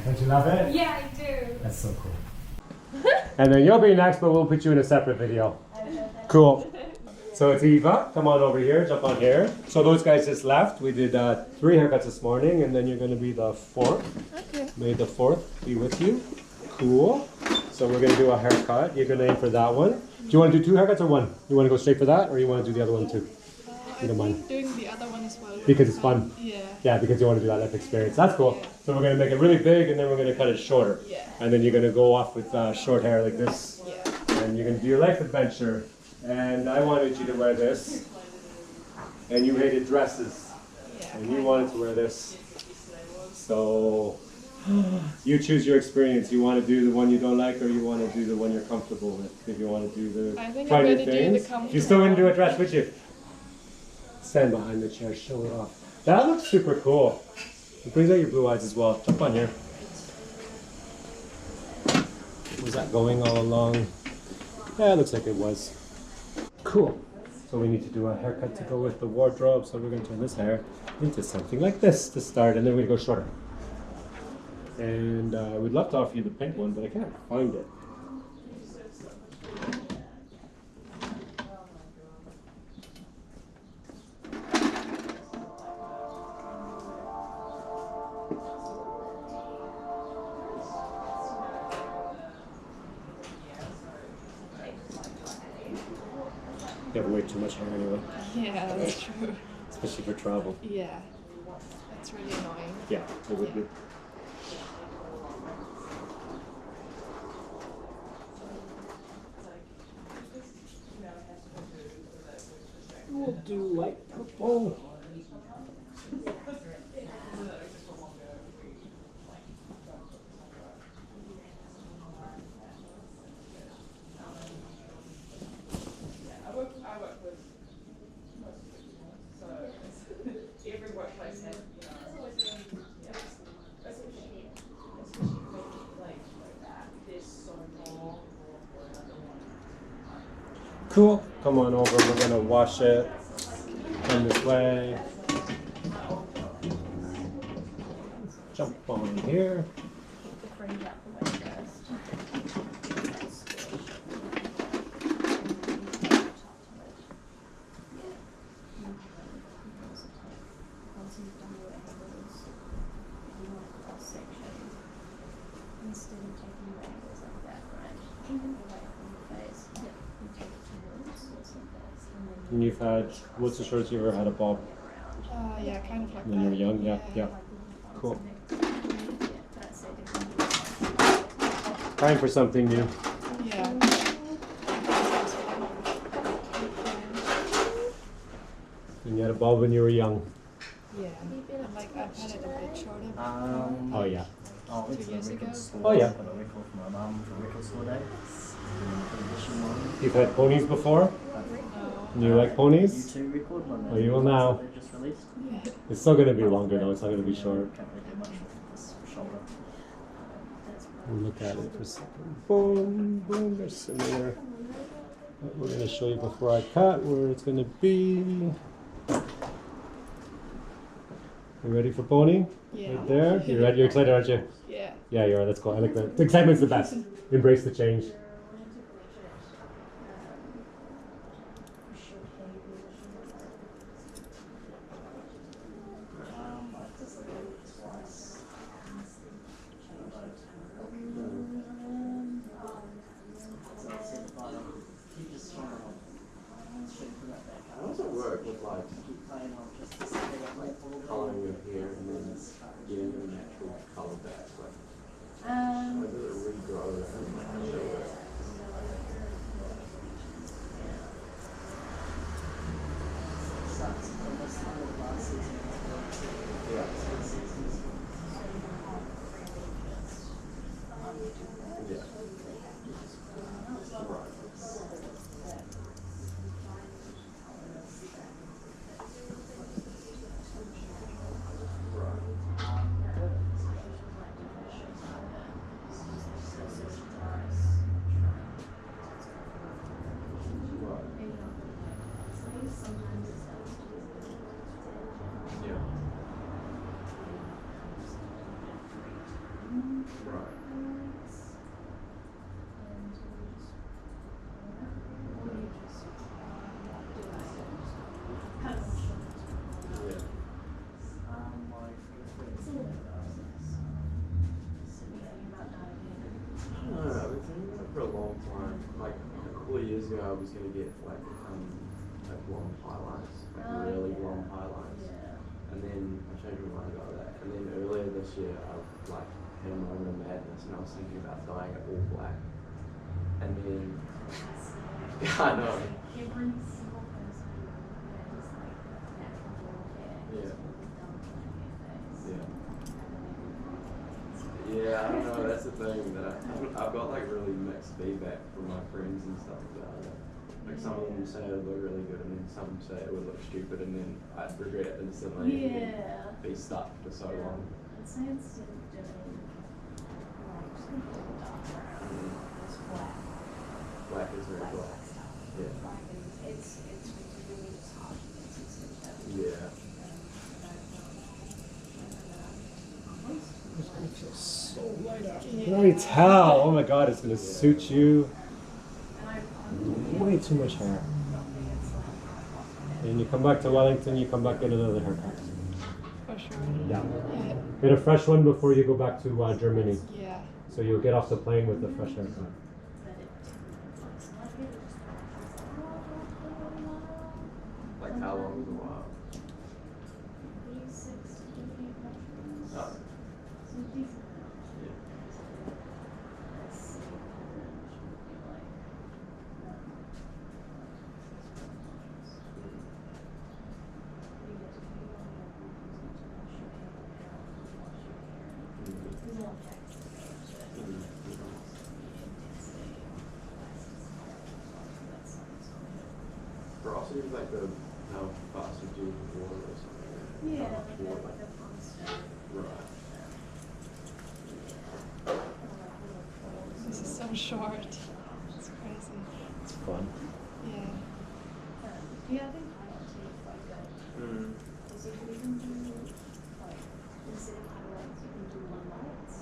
Don't you love it? Yeah, I do. That's so cool. And then you'll be next, but we'll put you in a separate video. Cool. So it's Eva. Come on over here. Jump on here. So those guys just left. We did 3 haircuts this morning, and then you're going to be the 4th. Okay. May the 4th be with you. Cool. So we're going to do a haircut. You're going to aim for that one. Do you want to do 2 haircuts or 1? You want to go straight for that, or you want to do the other one too? I think doing the other one as well. Because it's fun. Yeah. Yeah, because you want to do that life experience. That's cool. Yeah. So we're going to make it really big, and then we're going to cut it shorter. Yeah. And then you're going to go off with short hair like this. Yeah. And you're going to do your life adventure. And I wanted you to wear this. And you hated dresses. Yeah. And you wanted to wear this. So you choose your experience. You want to do the one you don't like, or you want to do the one you're comfortable with? If you want to do the I think try I'm new going to do the things. comfortable. You still going to do a dress, would you? Stand behind the chair, show it off. That looks super cool. It brings out your blue eyes as well. Jump on here. Was that going all along? Yeah, it looks like it was. Cool. So we need to do a haircut to go with the wardrobe. So we're going to turn this hair into something like this to start, and then we're going to go shorter. And we'd love to offer you the pink one, but I can't find it. You have way too much hair anyway, Yeah, that's true. especially for travel. Yeah. That's really annoying. Yeah, it would be. We'll do light purple. Cool. Come on over. We're gonna wash it. Come this way. Jump on here. The fringe out the way first. Once you've done your angles, you want a cross section. Instead of taking your angles like that, right? Away from your face. You take it towards what's like this. And you've had, what's the shortest you ever had a bob? Yeah, kind of like When you were that. young? Yeah, yeah. Cool. That's it. Time for something new. Yeah. And you had a bob when you were young. Yeah. And like I've had it a bit shorter. Oh yeah. Oh, 2 years ago. Oh, yeah. I got a record from my mum for record store day. You've had ponies before? And you like ponies? U2 record one. Oh, you will now. They just released. Yeah. It's still gonna be longer though. It's not gonna be short. Can't really do much with this shoulder. We'll look at it for a second. Boom, boom. They're similar. But we're gonna show you before I cut where it's gonna be. You ready for pony? Yeah. Right there. You ready? You're excited, aren't you? Yeah. Yeah, you are. That's cool. I like that. The excitement's the best. Embrace the change. How does it work with like colouring your hair and then getting a natural colour back? Like, does it regrow and how does it work? Yeah. Right. Yeah. mum's gonna get like blonde highlights, really blonde highlights. Yeah. And then I changed my mind about that. And then earlier this year, I like had a moment of madness, and I was thinking about dyeing it all black. And then I know. Every single person that is like natural blonde hair is with dumb black hair face. Yeah. Yeah, I don't know. That's the thing that I've got like really mixed feedback from my friends and stuff about it. Like some of them say it would look really good, and then some say it would look stupid, and then I'd regret it instantly. Yeah. And be stuck for so long. I'd say instead of doing like just gonna do a dark brown, it's black. Black is very black. Yeah. Black is it's really just harsh and consistent. Yeah. It's gonna feel so light up. You can already tell. Oh my god, it's gonna suit you. Way too much hair. And you come back to Wellington, you come back, get another haircut. For sure. Yeah. Yeah. Get a fresh one before you go back to Germany. Yeah. So you'll get off the plane with a fresh haircut. Like how long is a while? Oh. Yeah. For also like the how fast you do the water or something. Yeah, How much water. like a constant. Right. This is so short. It's crazy. It's fun. Yeah. Yeah, I think highlights are quite good. Mm. Because you can even do, like, instead of highlights, you can do lights.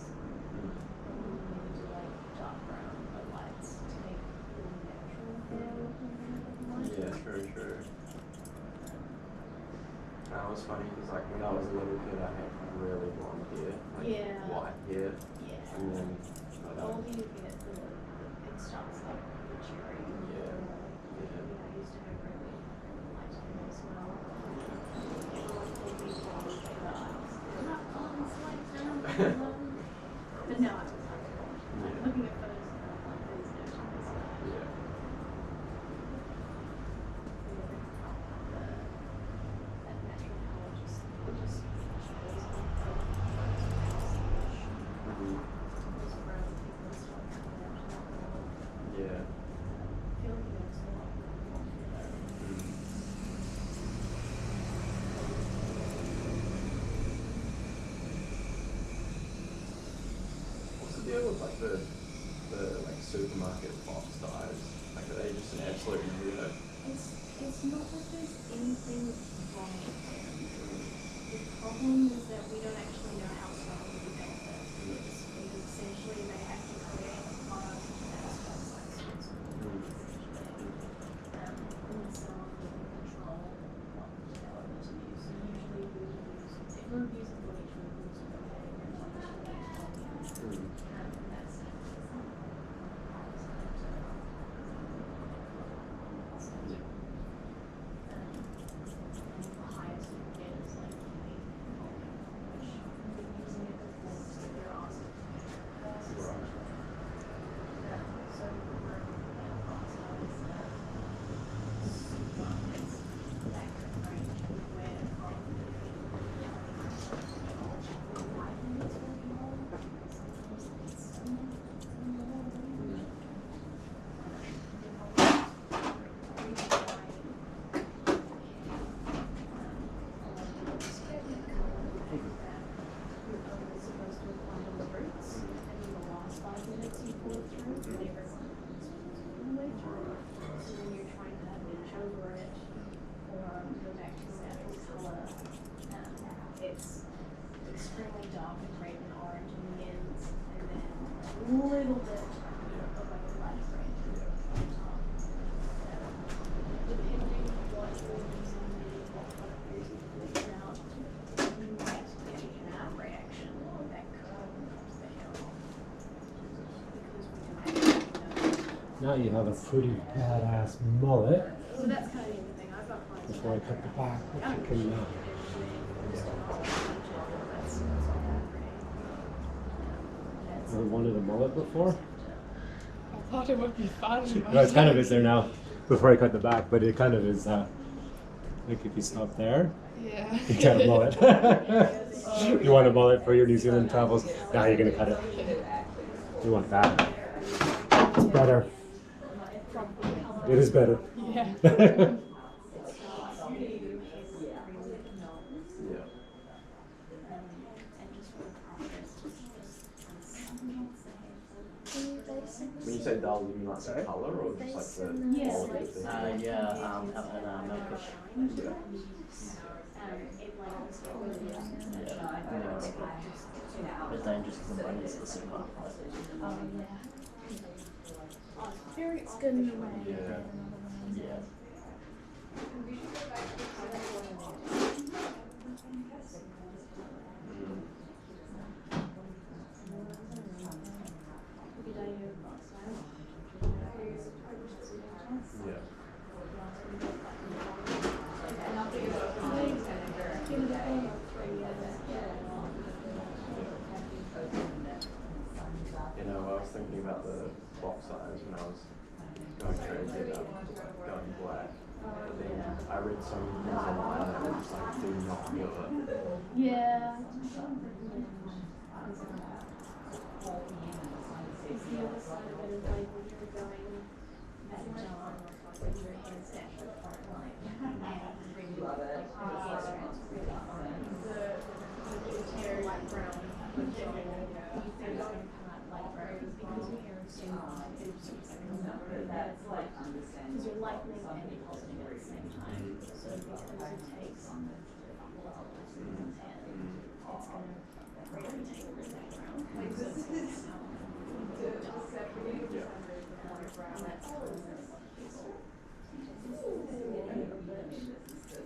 And you can do, like, dark brown lights to make really natural hair look a bit light. Yeah, true. That was funny because like when I was a little kid, I had really blonde hair, like Yeah. white hair, Yeah. and then The older you get, it starts like maturing. Yeah. Yeah, I used to have really light hair as well. But now I was like, looking at photos now, I'm like, there's no chance. yeah. That natural color just shows Mhm. those brown people start coming out to that color. Yeah. I feel like it looks a lot more popular. Mm. What's the deal with like the like supermarket box dyes? Like are they just an absolute weirdo? It's not that there's anything wrong with them. The problem is that we don't actually know how strong the benefit is, because essentially they have to create a product that smells like Switzerland, essentially. And so we can control what developers use. So usually we would use, if we would use a bleach, we would use a behavior and like Mm. and that's the highest you can get is like 8 which Now you have a pretty badass mullet. So that's kind of the thing. I've got clients. Before I cut the back, which you can Ever wanted a mullet before? I thought it would be fun. No, it's kind of is there now. Before I cut the back, but it kind of is. Like if you stop there, Yeah. you get a mullet. You want a mullet for your New Zealand travels? Now you're gonna cut it. You want that? It's better. It is better. Yeah. When you say dull, you mean like the colour or just like the Yes. quality of things? out at Makeover. Yeah. A bit dangerous because the money is the super. It's good in a way. Yeah. Yeah. Yeah. You know, I was thinking about the box size when I was going crazy about going black. But then I read so many things online that were just like, do not do it. Yeah. It's the other side of it is like when you're going at dawn, like when your hands actually part like the hair like brown, you think it's gonna cut like brown because your hair is so long, it's just because you're lightening and pulsing at the same time. So because it takes and it's gonna really take that brown. So it's gonna come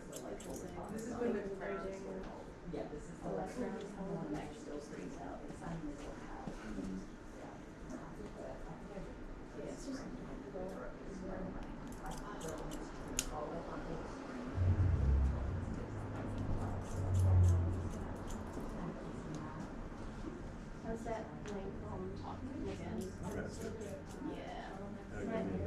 out. How's that link talking again? Yeah. That'll give me the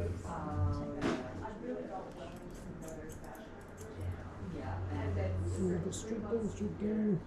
The street gang.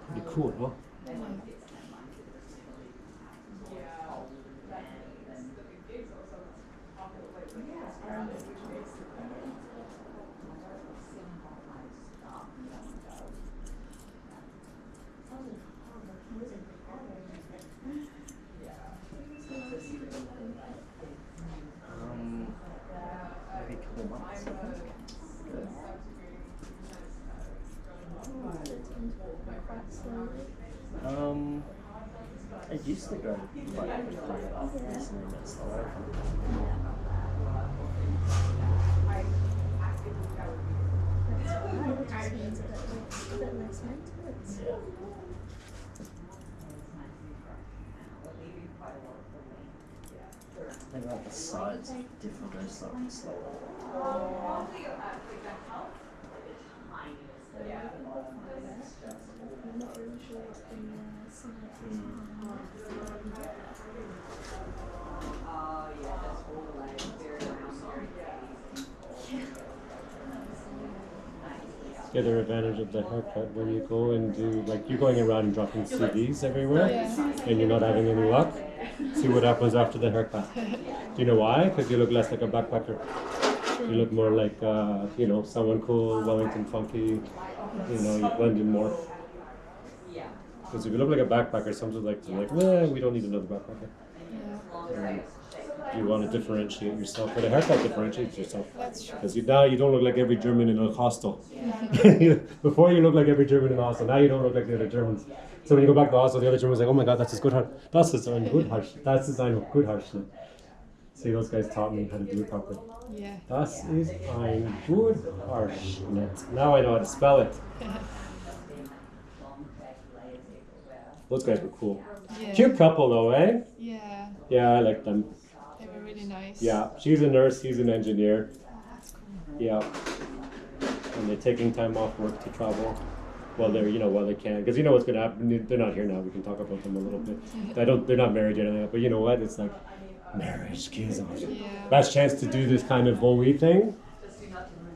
Pretty cool, huh? Maybe a couple months. It used to go quite quickly, but recently it's slower. That just means a bit less maintenance. Yeah. Maybe like the sides different, goes slightly slower. I'm not really sure what's been the other advantage of the haircut when you go and do, like, you're going around and dropping CDs everywhere Yeah. and you're not having any luck. See what happens after the haircut. Do you know why? Because you look less like a backpacker. You look more like, you know, someone cool, Wellington funky. You know, you blend in more. Because if you look like a backpacker, some people like to we don't need another backpacker. You want to differentiate yourself, but a haircut differentiates yourself. That's true. Because now you don't look like every German in a hostel. Before you look like every German in a hostel, now you don't look like the other Germans. So when you go back to the hostel, the other German's like, oh my god, that's his good heart. Das ist ein Guthaarschnitt. Das ist ein Guthaarschnitt. See, those guys taught me how to do it properly. Yeah. Das ist ein Guthaarschnitt. Now I know how to spell it. Those guys were cool. Yeah. Cute couple though, eh? Yeah. Yeah, I like them. They were really nice. Yeah, she's a nurse, he's an engineer. That's cool. Yeah. And they're taking time off work to travel. Well, they're, you know, while they can. Because you know what's going to happen. They're not here now. We can talk about them a little bit. They're not married yet. Anything, but you know what? It's like marriage gives them last chance to do this kind of bowie thing.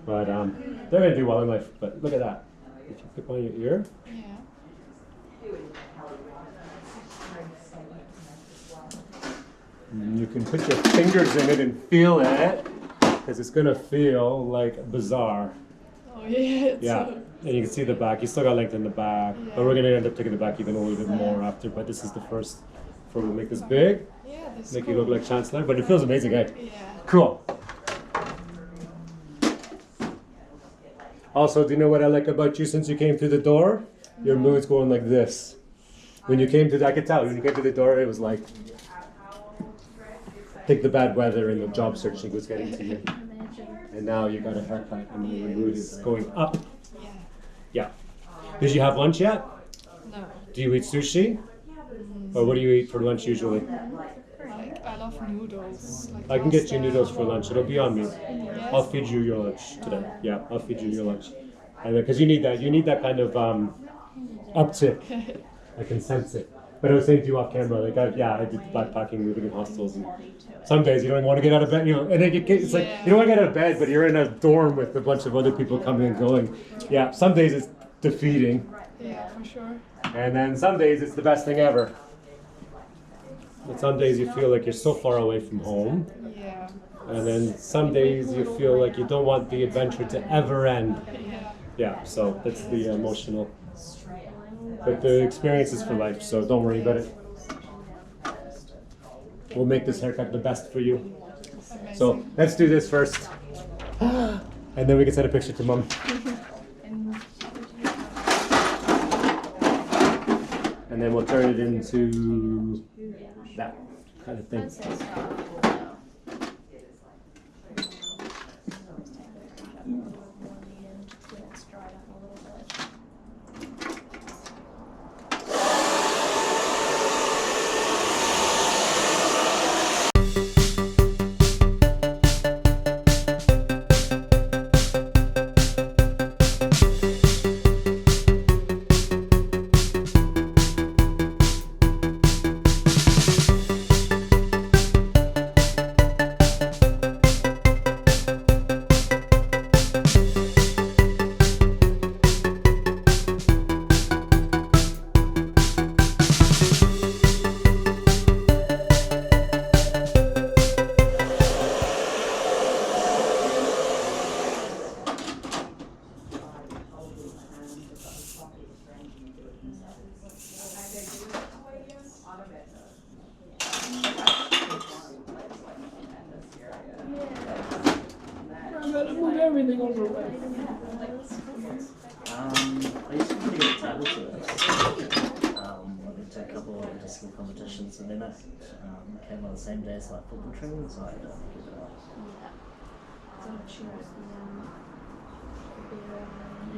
But they're going to do well in life. But look at that. If you clip on your ear. Yeah. You can put your fingers in it and feel it. Because it's going to feel like bizarre. Oh yeah. Yeah. And you can see the back. You still got length in the back. Yeah. But we're going to end up taking the back even a little bit more after. But this is the first. Before we make this big. Yeah, that's Make cool. you look like Chancellor. But it feels amazing, eh? Yeah. Cool. Also, do you know what I like about you since you came through the door? Your mood's going like this. When you came to, I could tell, when you came to the door, it was like, I think the bad weather and the job searching was getting to you. And now you got a haircut and your mood is going up. Yeah. Yeah. Did you have lunch yet? No. Do you eat sushi? Or what do you eat for lunch usually? Like, I love noodles. Like I can get you pasta. noodles for lunch. It'll be on me. Yes. I'll feed you your lunch today. Yeah, I'll feed you your lunch. And because you need that. You need that kind of uptick. I can sense it. But I was saying to you off camera, like, I did backpacking, living in hostels, and some days you don't even want to get out of bed, you know. And it's like you don't want to get out of bed, but you're in a dorm with a bunch of other people coming and going. Yeah, some days it's defeating, Yeah, for sure. and then some days it's the best thing ever. But some days you feel like you're so far away from home, Yeah. and then some days you feel like you don't want the adventure to ever end. Yeah. Yeah, so that's the emotional. But the experience is for life, so don't worry about it. We'll make this haircut the best for you. It's amazing. So let's do this first. And then we can send a picture to Mum. And then we'll turn it into that kind of thing. I'm gonna move everything over way. I used to be good at table tennis. I went to a couple of inter-school competitions, and then it came on the same day as like football training, so I had to give it up.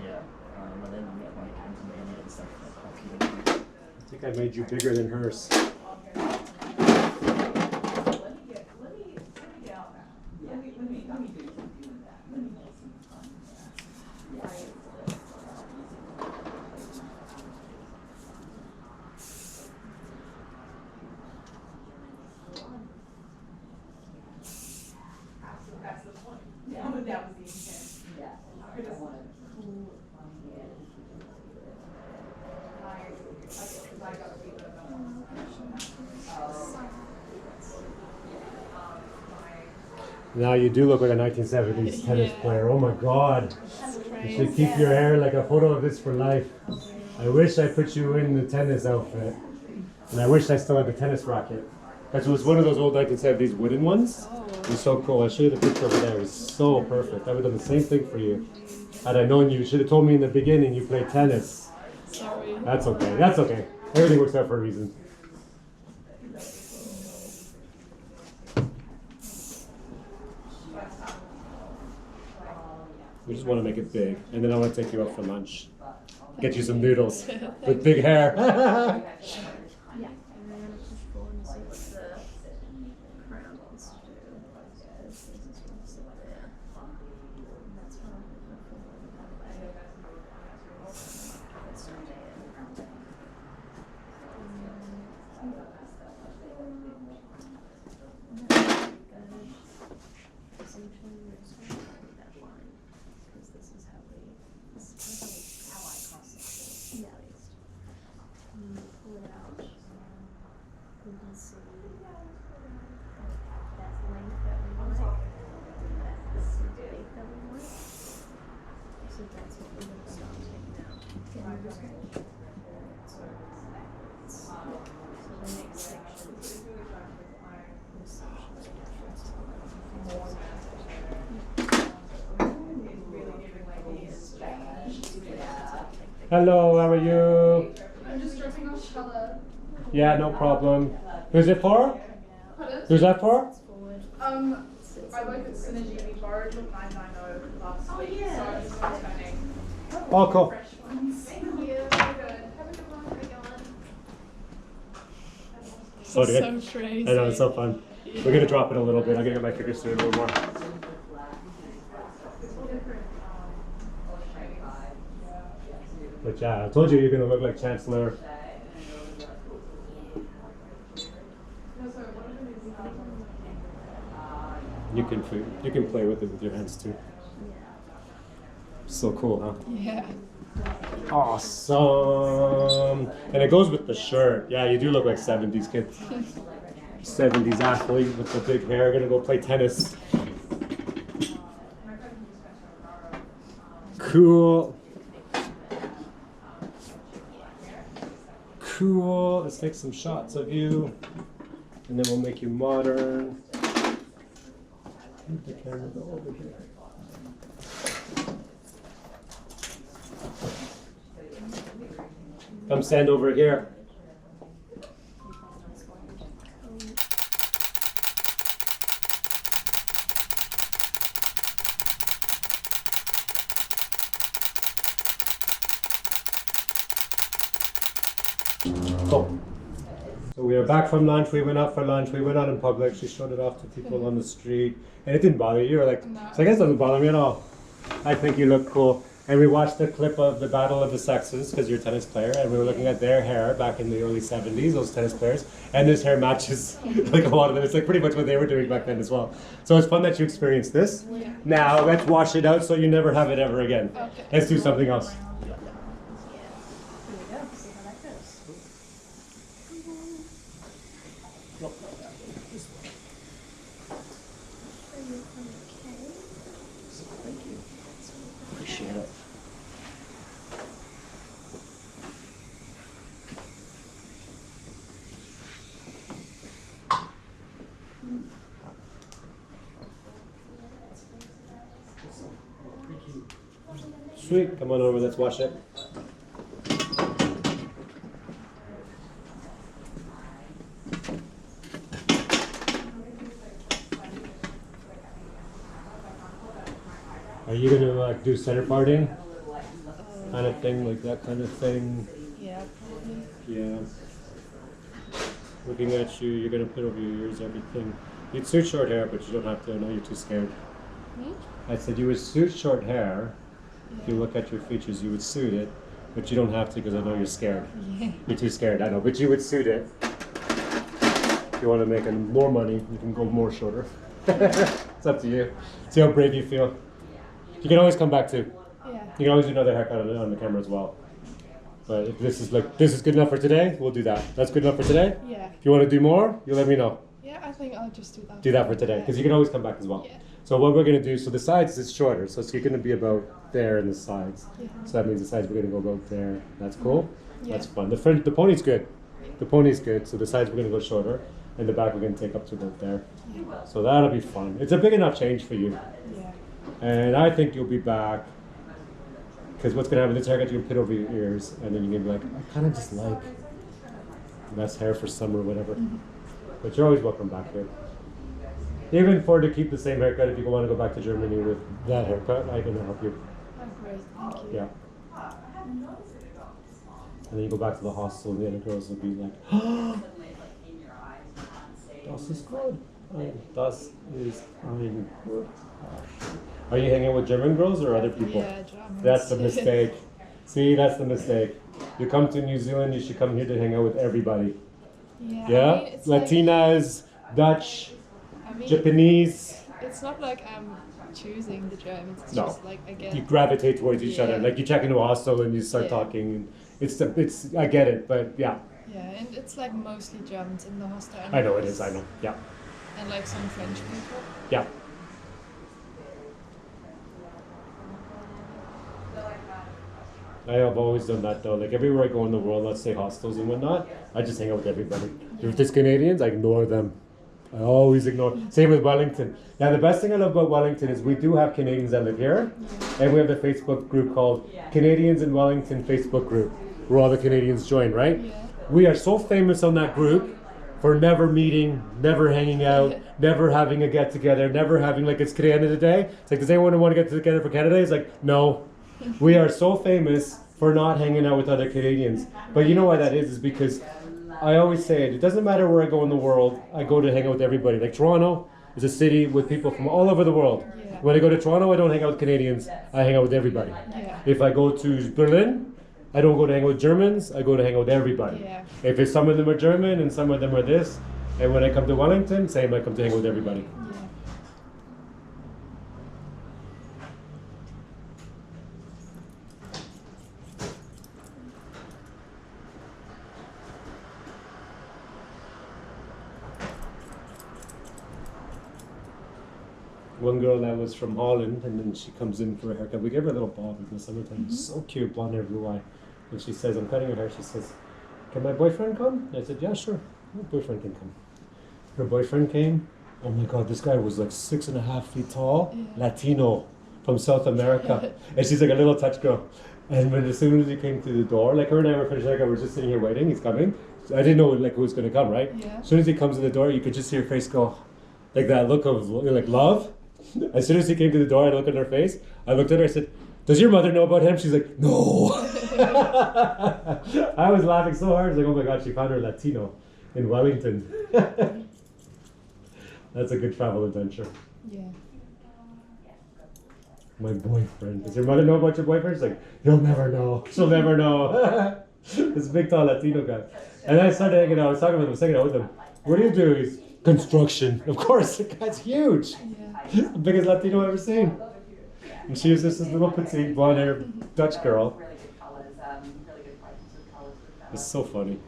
Yeah, and then we got like intermediate and stuff like hockey. I think I made you bigger than hers. Now you do look like a 1970s tennis player. Oh my God. You should keep your hair like a photo of this for life. I wish I put you in the tennis outfit. And I wish I still had the tennis racket. That was one of those old 1970s wooden ones. It was so cool. I'll show you the picture over there. It was so perfect. I would have done the same thing for you. Had I known you should have told me in the beginning you played tennis. Sorry. That's okay. That's okay. Everything works out for a reason. We just want to make it big, and then I want to take you out for lunch. Get you some noodles with big hair. Yeah, and then I'm gonna push forward and see what the crown wants to do. Because this is going to sit there. And that's why I'm going to forward that way. That's not it. Essentially, we're just going to follow that line. Because this is how I process it. Yeah. At least. Pull it out. We can see that length that we want. That's the big that we want. So that's what we're going to start taking out. And we're just going to so the next section is Hello, how are you? I'm just dropping off colour. Yeah, no problem. Who's it for? Who's that for? I work at Synergy. We borrowed your 990 last week, so I'm just returning Oh, cool. fresh ones. Thank you. Very good. Have a good one. Have a good one. So good. So crazy. I know, it's so fun. We're gonna drop it a little bit. I'm gonna get my fingers through it a little more. But yeah, I told you you're gonna look like Chancellor. You can play with it with your hands too. So cool, huh? Yeah. Awesome. And it goes with the shirt. Yeah, you do look like 70s kid. 70s athlete with the big hair, gonna go play tennis. Cool. Cool. Let's take some shots of you. And then we'll make you modern. Move the camera go over here. Come stand over here. Cool. So we are back from lunch. We went out for lunch. We went out in public. She showed it off to people on the street. And it didn't bother you. You were like, so I guess it doesn't bother me at all. I think you look cool. And we watched the clip of the Battle of the Sexes because you're a tennis player. And we were looking at their hair back in the early 70s, those tennis players. And this hair matches like a lot of them. It's like pretty much what they were doing back then as well. So it's fun that you experienced this. Yeah. Now let's wash it out so you never have it ever again. Okay. Let's do something else. Here we go. See how that goes. Thank you. Appreciate it. Sweet. Come on over. Let's wash it. Are you gonna do center parting? Kind of thing, like that kind of thing? Yeah, probably. Yeah. Looking at you, you're gonna put over your ears everything. You'd suit short hair, but you don't have to. I know you're too scared. I said you would suit short hair. If you look at your features, you would suit it, but you don't have to because I know you're scared. Yeah. You're too scared, I know, but you would suit it. If you want to make more money, you can go more shorter. It's up to you. See how brave you feel. You can always come back too. Yeah. You can always do another haircut on the camera as well. But if this is good enough for today, we'll do that. That's good enough for today? Yeah. If you want to do more, you let me know. Yeah, I think I'll just do that. Do that for today, because you can always come back as well. Yeah. So what we're going to do, so the sides is shorter, so you're going to be about there in the sides. Yeah. So that means the sides we're going to go about there. That's cool. Yeah. That's fun. The pony's good. The pony's good. So the sides we're going to go shorter, and the back we're going to take up to about there. Yeah. So that'll be fun. It's a big enough change for you, Yeah. and I think you'll be back. Because what's going to happen? This haircut you can put over your ears, and then you're going to be like, I kind of just like less hair for summer or whatever. Mm-hmm. But you're always welcome back here. Even to keep the same haircut, if you want to go back to Germany with that haircut, I can help you. Oh, great. Thank you. Yeah. And then you go back to the hostel, and the other girls will be like, oh, das ist gut. Das ist ein gut. Are you hanging with German girls or other people? Yeah, Germans. That's the mistake. See, that's the mistake. You come to New Zealand, you should come here to hang out with everybody. Yeah. Yeah? I mean, it's Latinas, Dutch, I mean, Japanese. it's not like I'm choosing the Germans. It's No. just like I get. You gravitate towards each other. Yeah. Like you check into a hostel and you start Yeah. talking. It's I get it, but yeah. Yeah, and it's like mostly Germans in the hostel. I know it is, I know. Yeah. And like some French people. Yeah. I have always done that though. Like everywhere I go in the world, let's say hostels and whatnot, I just hang out with everybody. If there's Canadians, I ignore them. I always ignore. Same with Wellington. Now the best thing I love about Wellington is we do have Canadians that live here, and we have a Facebook group called Canadians in Wellington Facebook group, where all the Canadians join. Right? Yeah. We are so famous on that group for never meeting, never hanging out, never having a get together, never having like it's Canada Day. It's like, does anyone want to get together for Canada Day? It's like, no. We are so famous for not hanging out with other Canadians. But you know why that is because I always say it doesn't matter where I go in the world, I go to hang out with everybody. Like Toronto is a city with people from all over the world. Yeah. When I go to Toronto, I don't hang out with Canadians, I hang out with everybody. Yeah. If I go to Berlin, I don't go to hang out with Germans, I go to hang out with everybody. Yeah. If it's some of them are German and some of them are this, and when I come to Wellington, same, I come to hang out with everybody. Yeah. One girl that was from Holland, and then she comes in for a haircut. We gave her a little bob in the summertime. So cute, blonde hair, blue eye. And she says, I'm cutting her hair. She says, can my boyfriend come? And I said, yeah, sure. My boyfriend can come. Her boyfriend came. Oh my God, this guy was like 6.5 feet tall, Latino from South America. And she's like a little touch girl. And as soon as he came through the door, like her and I were finished, like I was just sitting here waiting, he's coming. I didn't know like who was going to come, right? Yeah. As soon as he comes in the door, you could just see her face go, like that look of like love. As soon as he came to the door, I looked at her face. I looked at her, I said, does your mother know about him? She's like, no. I was laughing so hard. I was like, oh my God, she found her Latino in Wellington. That's a good travel adventure. Yeah. My boyfriend. Does your mother know about your boyfriend? She's like, you'll never know. She'll never know. This big tall Latino guy. And then I started hanging out. I was talking with him, hanging out with him. What do you do? He's construction. Of course, the guy's huge. Yeah. The biggest Latino I've ever seen. And she was just this little petite blonde hair Dutch girl. It's so funny.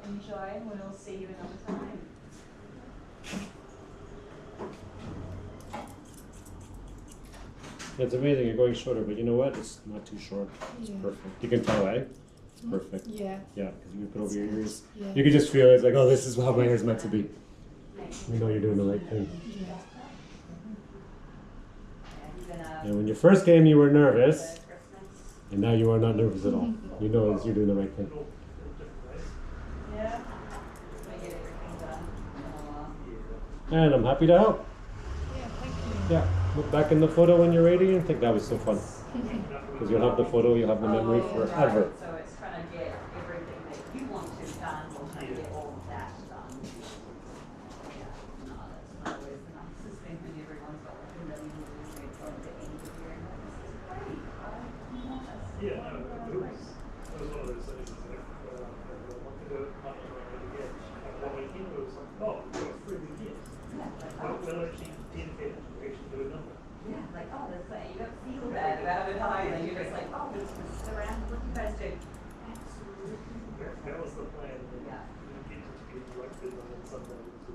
Enjoy, and we'll see you another time. It's amazing, you're going shorter, but you know what? It's not too short. It's Yeah. perfect. You can tell, eh? It's perfect. Yeah. Yeah, because you can put over your ears. Yeah. You can just feel it's like, oh, this is how my hair's meant to be. You know you're doing the right thing. Yeah. And when you first came, you were nervous, and now you are not nervous at all. You know you're doing the right thing. Yeah. I get everything done. And I'm happy to help. Yeah, thank you. Yeah, look back in the photo when you're ready and think that was so fun. Because you'll have the photo, you'll have the memory forever. So it's trying to get everything that you want to done, we're trying to get all of that done. Yeah, no, that's not always the nicest thing. others say you don't feel bad about it either. You're just like, oh, just sit around and what you guys do. Absolutely. That was the plan. Yeah. You get to get like the on Sunday to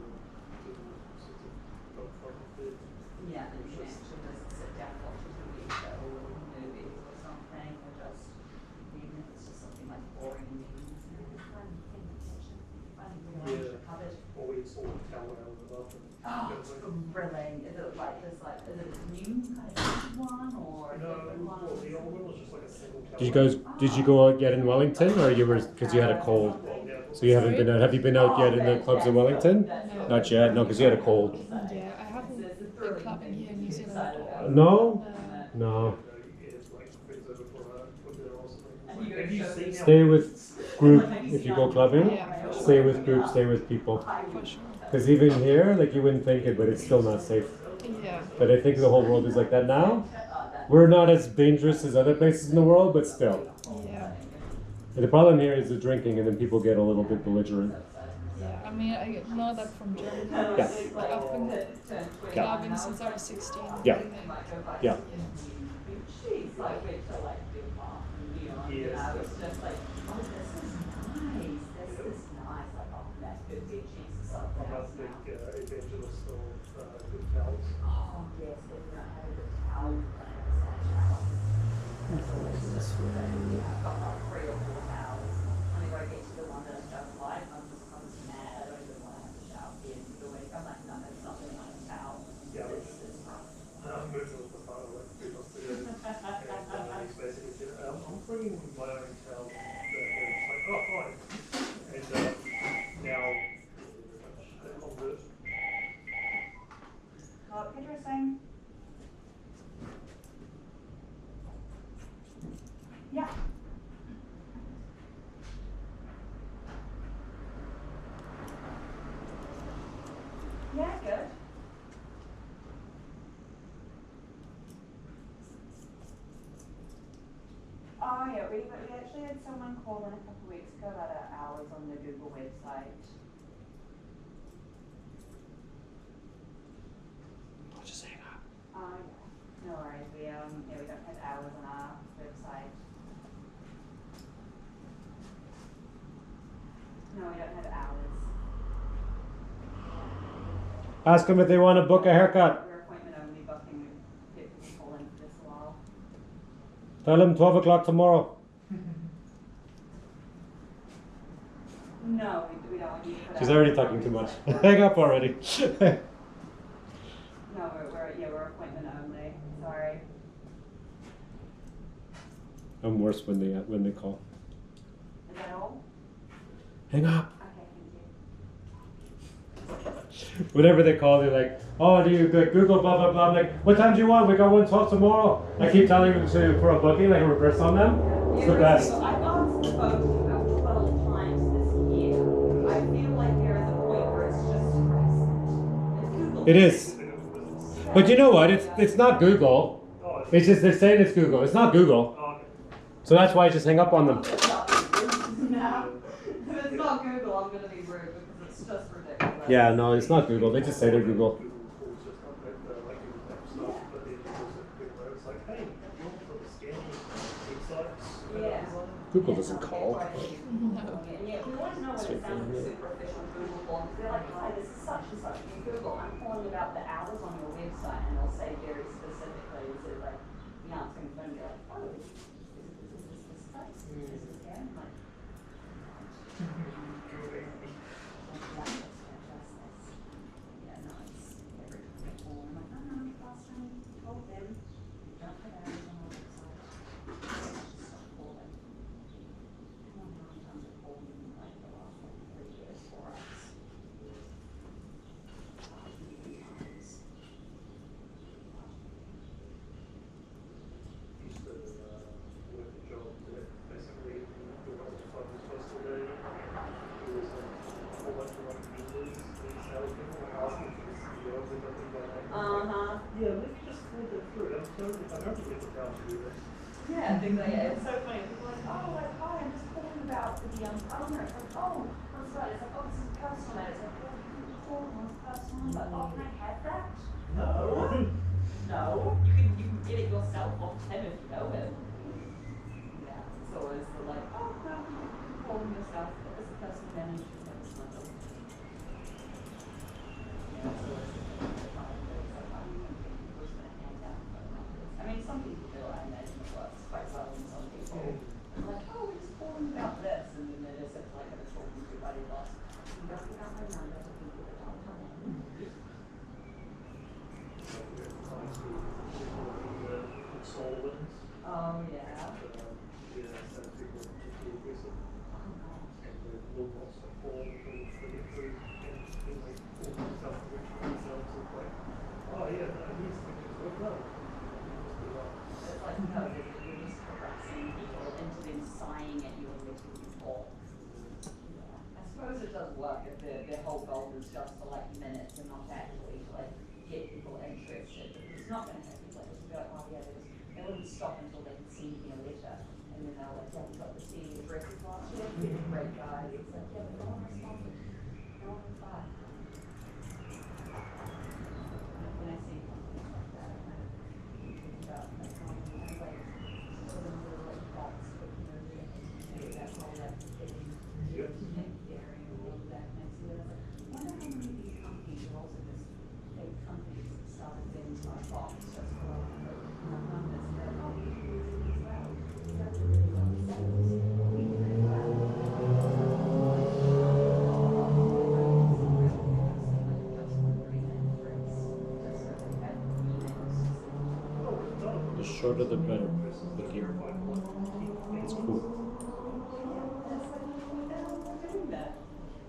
sort of go for a bit. Yeah, and she actually doesn't sit down and watch a TV show or movies or something, or just, even if it's just something like boring meetings. Fun thing to fun rearrange the cupboard. Or we sort of tell out of up and Oh, brilliant. Is it like this, like, is it a new kind of one or a no, different one? well, the old one was just like a single towel. Did you go out yet in Wellington, or you were because you had a cold? So you haven't been out. Have you been out yet in the clubs in Wellington? Not yet. No, because you had a cold. Yeah, I haven't been clubbing here in New Zealand at all. No. No. It's like things over for there also. Have you seen how Stay with group if you go clubbing. Yeah, Stay with group. Stay with people. for sure. Because even here, like you wouldn't think it, but it's still not safe. Yeah. But I think the whole world is like that now. We're not as dangerous as other places in the world, but still. Yeah. And the problem here is the drinking, and then people get a little bit belligerent. Yeah. I mean, I know that from Germany. Yeah. I've been clubbing since I was 16. Yeah. Yeah. She's like, wait till like do mom, you know, and I was just like, oh, this is nice, this is nice, like, oh, that's good, she's something I'm not else a big now. evangelist of good towels. Oh, yes, they do not have a good towel, but I have a sad towel. It's just really, I've got like 3 or 4 towels. Whenever I get to the one that I just like, I'm mad, I don't even want to have to shower at the end of the week. I'm like, no, that's not really my towel. Yeah, This is rough. I'm moving with the father like 3 months ago. And he's basically said, I'm bringing my own towel. And it's like, oh, fine. And now, I'll do it. What Pedro saying? Yeah. Yeah, good. Oh yeah, we actually had someone call in a couple of weeks ago about our hours on the Google website. I'll just hang up. Oh yeah, no worries. We we don't have hours on our website. No, we don't have hours. Ask them if they want to book a haircut. We're appointment only booking. We get people call in for this a while. Tell them 12 o'clock tomorrow. No, we don't want you to put She's out- already talking too much. Hang up already. No, we're appointment only. Sorry. I'm worse when they call. Is that all? Hang up. Okay, thank you. Whenever they call, they're like, oh, do you Google blah blah blah? I'm like, what time do you want? We got 1:12 tomorrow. I keep telling them for a booking, like a reverse on them. It's the best. I've answered the phone about 12 times this year. I feel like there is a point where it's just stressed. It's Google. It is. But you know what? It's not Google. It's just they're saying it's Google. It's not Google. So that's why I just hang up on them. No. If it's not Google, I'm going to be rude because it's just ridiculous. Yeah, no, it's not Google. They just say they're Google. Google calls just update the like Google Maps stuff, but then it goes to Google Maps like, hey, you want to scan websites? Yeah. Google doesn't call. Yeah, if you want to know what it sounds like superficial Google forms, they're like, hi, this is such and such from Google. I'm calling about the hours on your website, and they'll say very specifically, so like, the answering phone, be like, oh, is this place? Is this again? Like, yeah, no, it's every form. I'm like, oh, no, last time you told them, don't put hours on our website. Just stop calling. How many times have called me in like the last 3 years for us? Used to work a job that basically the one was supposed to do. It was a whole bunch of like vendors, these salespeople, and asking for the CEO of everything going on. Yeah, let me just forward that through. I'm totally, I don't get the crowd to do this. Yeah, things like that. It's so funny. People are like, oh, like, hi, I'm just calling about the owner. It's like, oh, I'm sorry. It's like, oh, this is personal. It's like, well, you can call it personal, but oh, can I have that? No. No. You can him if you know him. Yeah, it's always the like, oh, no, you can call him yourself, but as a person managed, you never smuggle. Yeah, it's always the thing that it's like, oh, you think people just going to hand out phone numbers. I mean, some people do, I imagine it works quite well in some people. Like, oh, we're just calling about this, and then they just have to like have a talk to everybody else. You don't give out my number to people that don't come in. Insolvents. Oh, yeah. Yeah, some people particularly aggressive. Oh, no. And the law wants to fall until they get through and then they call themselves rich for themselves and like, oh yeah, no, he's thinking it's worth well. It's like, no, you're just harassing people into them sighing at you and letting you talk. Yeah. I suppose it does work if their whole goal is just for like minutes and not actually to like get people interested. Because it's not going to happen. Like, it's be like, oh yeah, they wouldn't stop until they could send me a letter. And then they'll like, yeah, we got the CD addresses last year. They're great guys. It's like, yeah, but no one responded. No one replied. When I see companies like that, I kind of think about like companies like sort of little like bots, but you know, that whole like getting caring and all of that makes me like, I wonder how many of these companies are also just fake companies that started things like bots just for numbers that oh you can use it as well. You don't really want sales. We do it well. The shorter the better. The gear. It's cool.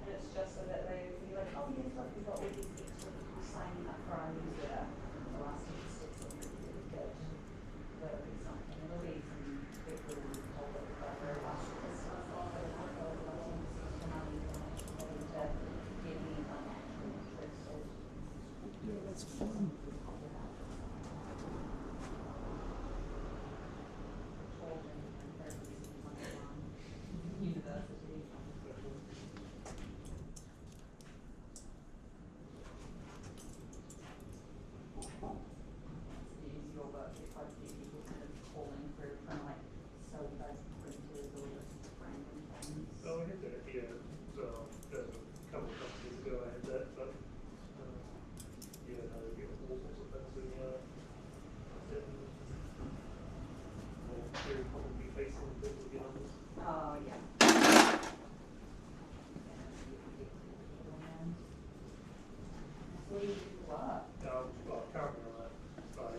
It's just so that they can be like, oh yes, look, we've got all these extra people signing up for our newsletter. The last few steps are really good. There'll be something, it'll be some people who hold it for very much. This stuff on the article, the ones from our information, getting to get me financially interested. Yeah, that's fun. University. Use your work, it's quite a few people kind of calling through from like cell phone printers or just random things. Oh, I had that, yeah, a couple of companies ago I had that, but, yeah, no, you get all sorts of things when you're, very probably facing people with your numbers. Oh, yeah. Where do you do the work? Well, currently I'm at cloud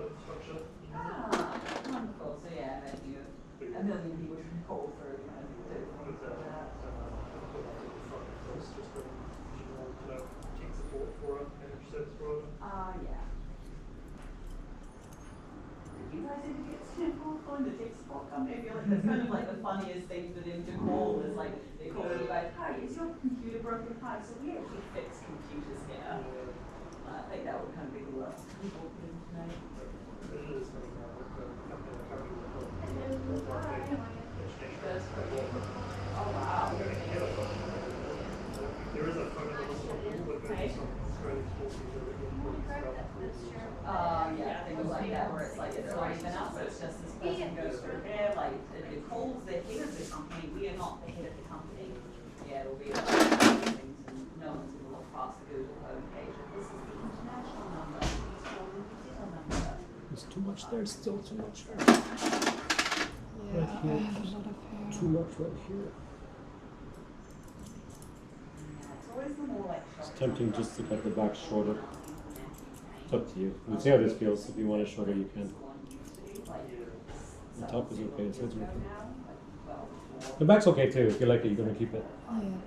infrastructure. Ah, wonderful. So yeah, and then you, a million people should call through and do things like that. Just a general tech support for a managed service provider. Ah, yeah. Did you guys ever get sampled on the tech support company? I feel like that's kind of like the funniest thing for them to call is like, they call you guys, hi, is your computer broken? Hi, so we actually fix computers here. I think that would kind of be the worst people to know. It is funny now, the company I'm currently with, Oh, wow. there is a phone number listed on Google, but there's some Australian forces that are getting stuff. Yeah, things like that where it's like, it's already been out, so it's just this person goes through here, like, it calls the head of the company, we are not the head of the company. Yeah, it'll be like things and no one's gonna look past the Google homepage. This is the international number, please call the digital number. There's too much there, still too much there. Yeah, Right here. I have a lot of hair. Too much right here. Yeah, it's always the more like. It's tempting just to cut the back shorter. It's up to you. We'll see how this feels. If you want it shorter, you can. The top is okay, the sides are okay. The back's okay too. If you like it, you're gonna keep it. Oh, yeah.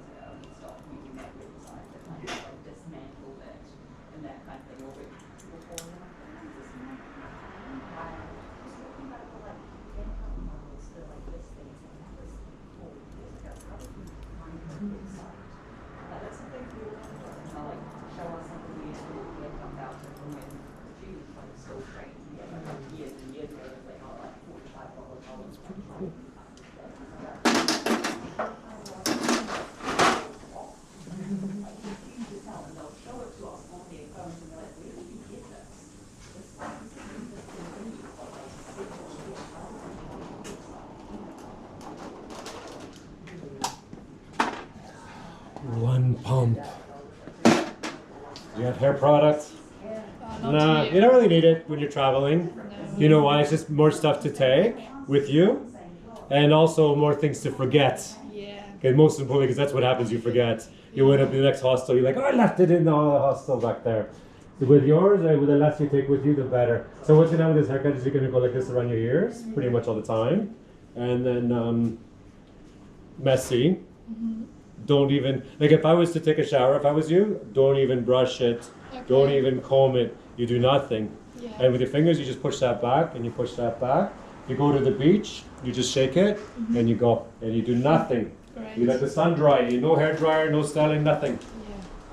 It's pretty cool. pump. Do you have hair products? Not Nah, here. you don't really need it when you're traveling. No. You know why? It's just more stuff to take with you, and also more things to forget. Yeah. Okay, most importantly, because that's what happens, you forget. You went up to the next hostel, you're like, oh, I left it in the hostel back there. With yours, with the less you take with you, the better. So what's going to happen with this haircut is you're going to go like this around your ears, pretty much all the time. And then messy. Don't even, like if I was to take a shower, if I was you, don't even brush it. Okay. Don't even comb it. You do nothing. Yeah. And with your fingers, you just push that back and you push that back. You go to the beach, you just shake it and you go. And you do nothing. Great. You let the sun dry you. No hair dryer, no styling, nothing.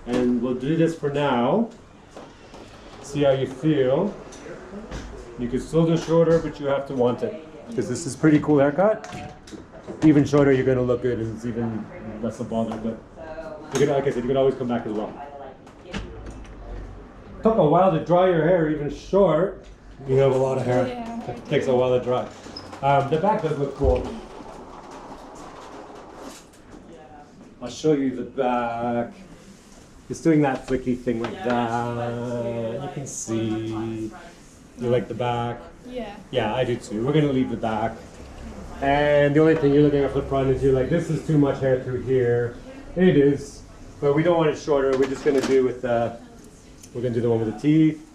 Yeah. And we'll do this for now. See how you feel. You can still do shorter, but you have to want it. Because this is pretty cool haircut. Even shorter, you're going to look good and it's even less of a bother. But you can, like I said, you can always come back as well. Took a while to dry your hair, even short. You have a lot of hair. Yeah, I It takes a while to dry. The back does look cool. I'll show you the back. It's doing that flicky thing like that. You can see. You like the back? Yeah. Yeah, I do too. We're gonna leave the back. And the only thing you're looking at the front is you're like, this is too much hair through here. It is, but we don't want it shorter. We're just gonna do with we're gonna do the one with the teeth.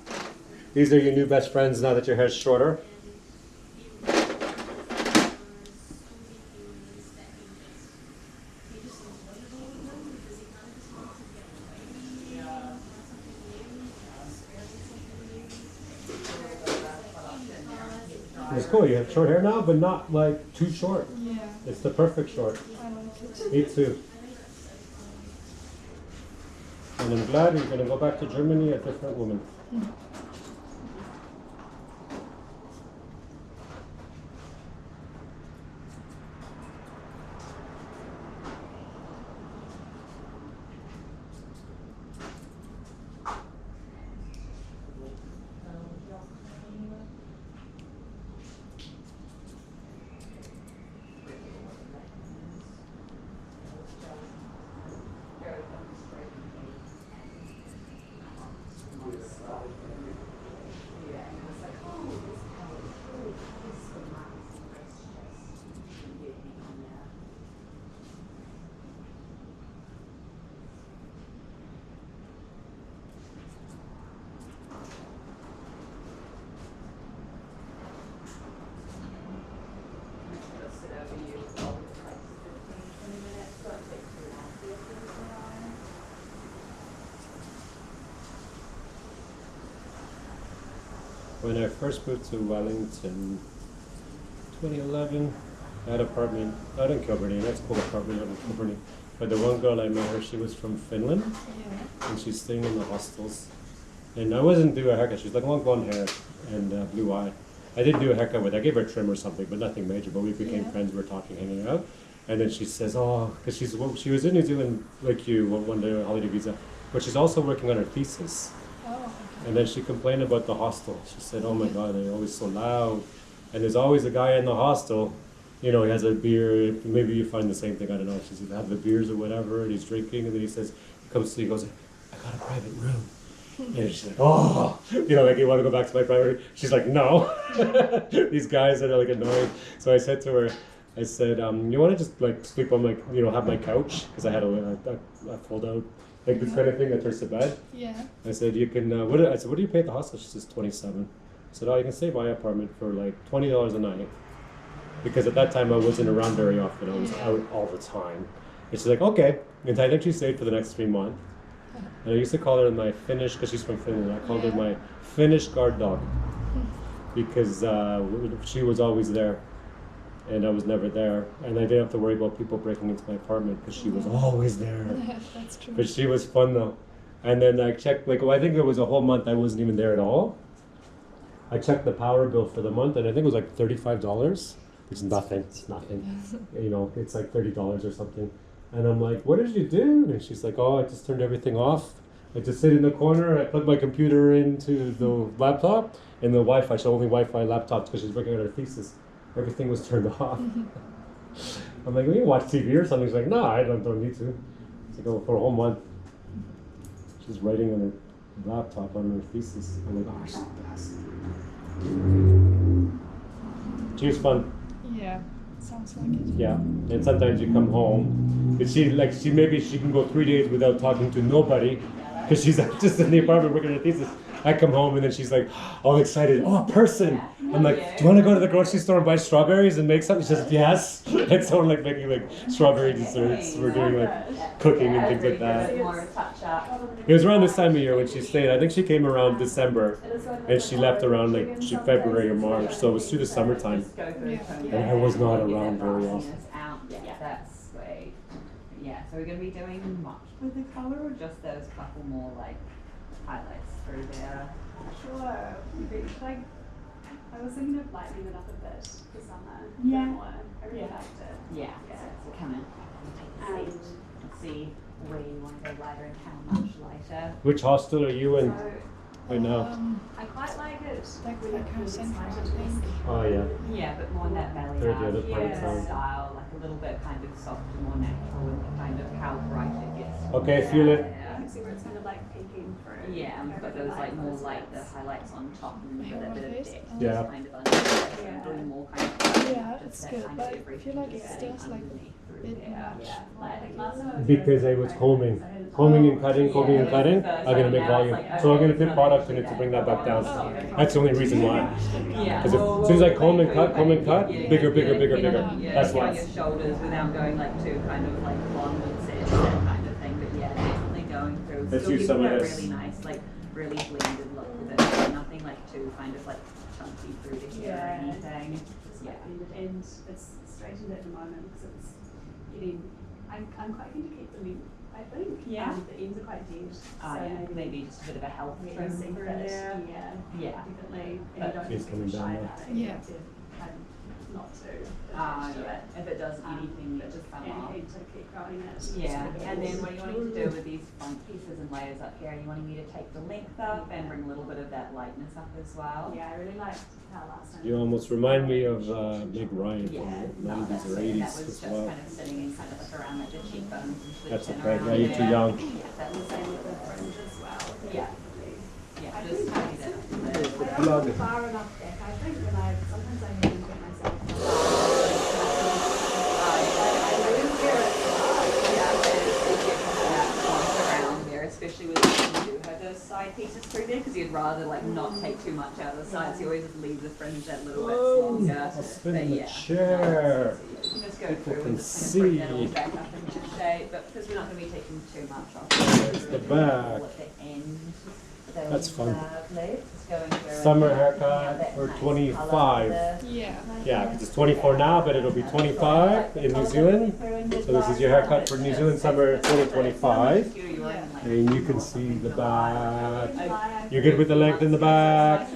These are your new best friends now that your hair's shorter. It's cool, you have short hair now, but not like too short. Yeah. It's the perfect short. I like it. Me too. And I'm glad you're gonna go back to Germany a different woman. When I first moved to Wellington, 2011, I had an apartment out in Kilburn. That's a cool apartment out in Kilburn. But the one girl I met her, she was from Finland, Yeah. and she's staying in the hostels. And I wasn't doing a haircut. She's like long blonde hair and blue eye. I did do a haircut with her. I gave her a trim or something, but nothing major. But we became Yeah. friends. We were talking, hanging out. And then she says, oh, because she was in New Zealand like you, one day on a holiday visa, but she's also working on her thesis. Oh, okay. And then she complained about the hostel. She said, oh my God, they're always so loud. And there's always a guy in the hostel, you know, he has a beer. Maybe you find the same thing, I don't know. She said, have the beers or whatever, and he's drinking. And then he says, he comes to, he goes, I got a private room. And she's like, oh, you know, like, you want to go back to my private room? She's like, no. These guys that are like annoying. So I said to her, I said, you want to just like sleep on my, you know, have my couch? Because I had a fold out, like this kind of thing that turns to bed. Yeah. I said, you can, I said, what do you pay at the hostel? She says, 27. I said, oh, you can stay my apartment for like $20 a night. Because at that time I wasn't around very often. I was out all the time. And she's like, okay. And I think she stayed for the next 3 months. And I used to call her my Finnish, because she's from Finland, I called her my Finnish guard dog. Because she was always there. And I was never there. And I didn't have to worry about people breaking into my apartment because she was always there. That's true. But she was fun though. And then I checked, like, well, I think there was a whole month I wasn't even there at all. I checked the power bill for the month and I think it was like $35. It's nothing. It's nothing. You know, it's like $30 or something. And I'm like, what did you do? And she's like, oh, I just turned everything off. I just sit in the corner. I plug my computer into the laptop and the Wi-Fi. She only Wi-Fi laptops because she's working on her thesis. Everything was turned off. I'm like, we can watch TV or something. She's like, no, I don't need to. like, oh, for a whole month. She's writing on her laptop on her thesis. I'm like, oh, she's the best. She was fun. Yeah, sounds like it. Yeah, and sometimes you come home, and maybe she can go 3 days without talking to nobody, because she's just in the apartment working on her thesis. I come home and then she's like, all excited, oh, a person. I'm like, do you want to go to the grocery store and buy strawberries and make something? She says, yes. And so we're like making like strawberry desserts. We're doing like cooking and things like that. It was around this time of year when she stayed. I think she came around December and she left around like February or March. So it was through the summertime. And I was not around very often. Yeah, that's sweet. Yeah, so we're going to be doing much with the colour or just those couple more like highlights through there? Sure. Like, I was thinking of lightening it up a bit for summer. Yeah. More. I really liked it. Yeah. So come in. Take a seat and see where you want to go lighter and how much lighter. Which hostel are you in So, right now? I quite like it. Like when kind of it's central, I lighter think. Oh yeah. Yeah, but more in that belly They're the other part of yeah. town. Style, like a little bit kind of softer, more natural, and kind of how bright it gets. Okay, feel it. Yeah, I can see where it's kind of like peeking through. Yeah, and we've got those like more like the highlights on top and with a bit of depth. Yeah. Kind of under, Yeah. doing more kind of Yeah, it's that good, kind but of I feel like it everything still like underneath through bit there. much. Yeah, like I think last time I was Because I was combing and cutting, I'm gonna make volume. So I'm gonna put product in it to bring that back down. That's the only reason why. Yeah. Because as soon as I comb and cut, bigger. That's why. Your shoulders without going like too kind of like blonde and set kind of thing. But yeah, definitely going through. Let's Still use some giving of a this. really nice, like really blended look with it. But nothing like too kind of like chunky through the hair or anything. yeah, and it's straightened at the moment because it's getting. I'm quite keen to keep the length. I think. Yeah. The ends are quite dead. Yeah, maybe just a bit of a health Yeah, trim see through that. there. Yeah. Yeah. Definitely. But And you don't it's have to coming be down shy now. about it. Yeah. Not to. Yeah. If it does anything but to just come and off. you need to keep growing it. Yeah, and then what are you wanting to do with these front pieces and layers up here? Are you wanting me to take the length up and bring a little bit of that lightness up as well? Yeah, I really liked how last time. You almost remind me of Meg Ryan Yeah, from no, the 90s that's or it. 80s That was as just well. kind of sitting in kind of like around like the cheekbones and the That's chin okay. around Yeah, you're too there. young. Yeah, that was Same with the fringe as well. Yeah. Yeah, just tidy that up a bit. I don't go far enough back. I think when sometimes I even get myself. Especially with when you do have those side pieces through there, because you'd rather like not take too much out of the sides. You always just leave the fringe that little bit longer. I'll spin But the yeah, chair. you can just go People through can and just kind of bring that all see. back up into shape. But because we're not going to be taking too much off, There's the back. at the end. That's fun. Just going through Summer and, haircut that for nice 25. colour there. Yeah. Yeah, because it's 24 now, but it'll be 25 in New Zealand. So this is your haircut for New Zealand summer 2025. And you can see the back. You're good with the length in the back.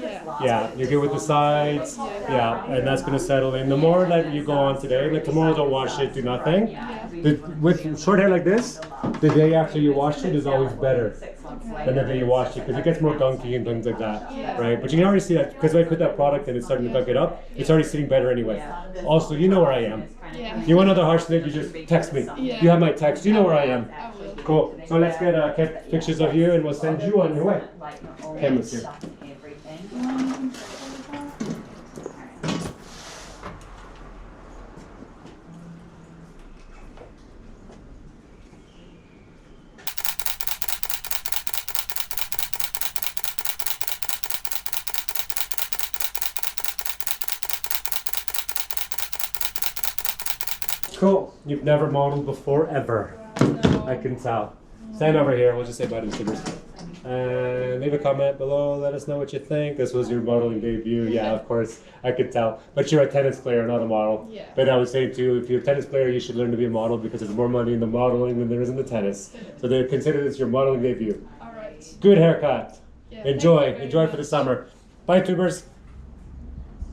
Yeah, you're good with the sides. Yeah, and that's going to settle in. The more that you go on today, like tomorrow don't wash it, do nothing. With short hair like this, the day after you wash it is always better than the day you wash it, because it gets more gunky and things like that, right? But you can already see that, because I put that product in, it's starting to gunk it up. It's already sitting better anyway. Also, you know where I am. Yeah. You want another harsh snake, you just text me. Yeah. You have my text, you know where I am. I will. Cool. So let's get pictures of you and we'll send you on your way. Cameras here. Cool. You've never modeled before, ever. I can tell. Stand over here. We'll just say bye to the stickers. And leave a comment below. Let us know what you think. This was your modeling debut. Yeah, of course. I could tell. But you're a tennis player, not a model. Yeah. But I would say too, if you're a tennis player, you should learn to be a model, because there's more money in the modeling than there is in the tennis. So they consider this your modeling debut. All right. Good haircut. Yeah, Enjoy. thank you very Enjoy for the much. summer. Bye, tubers.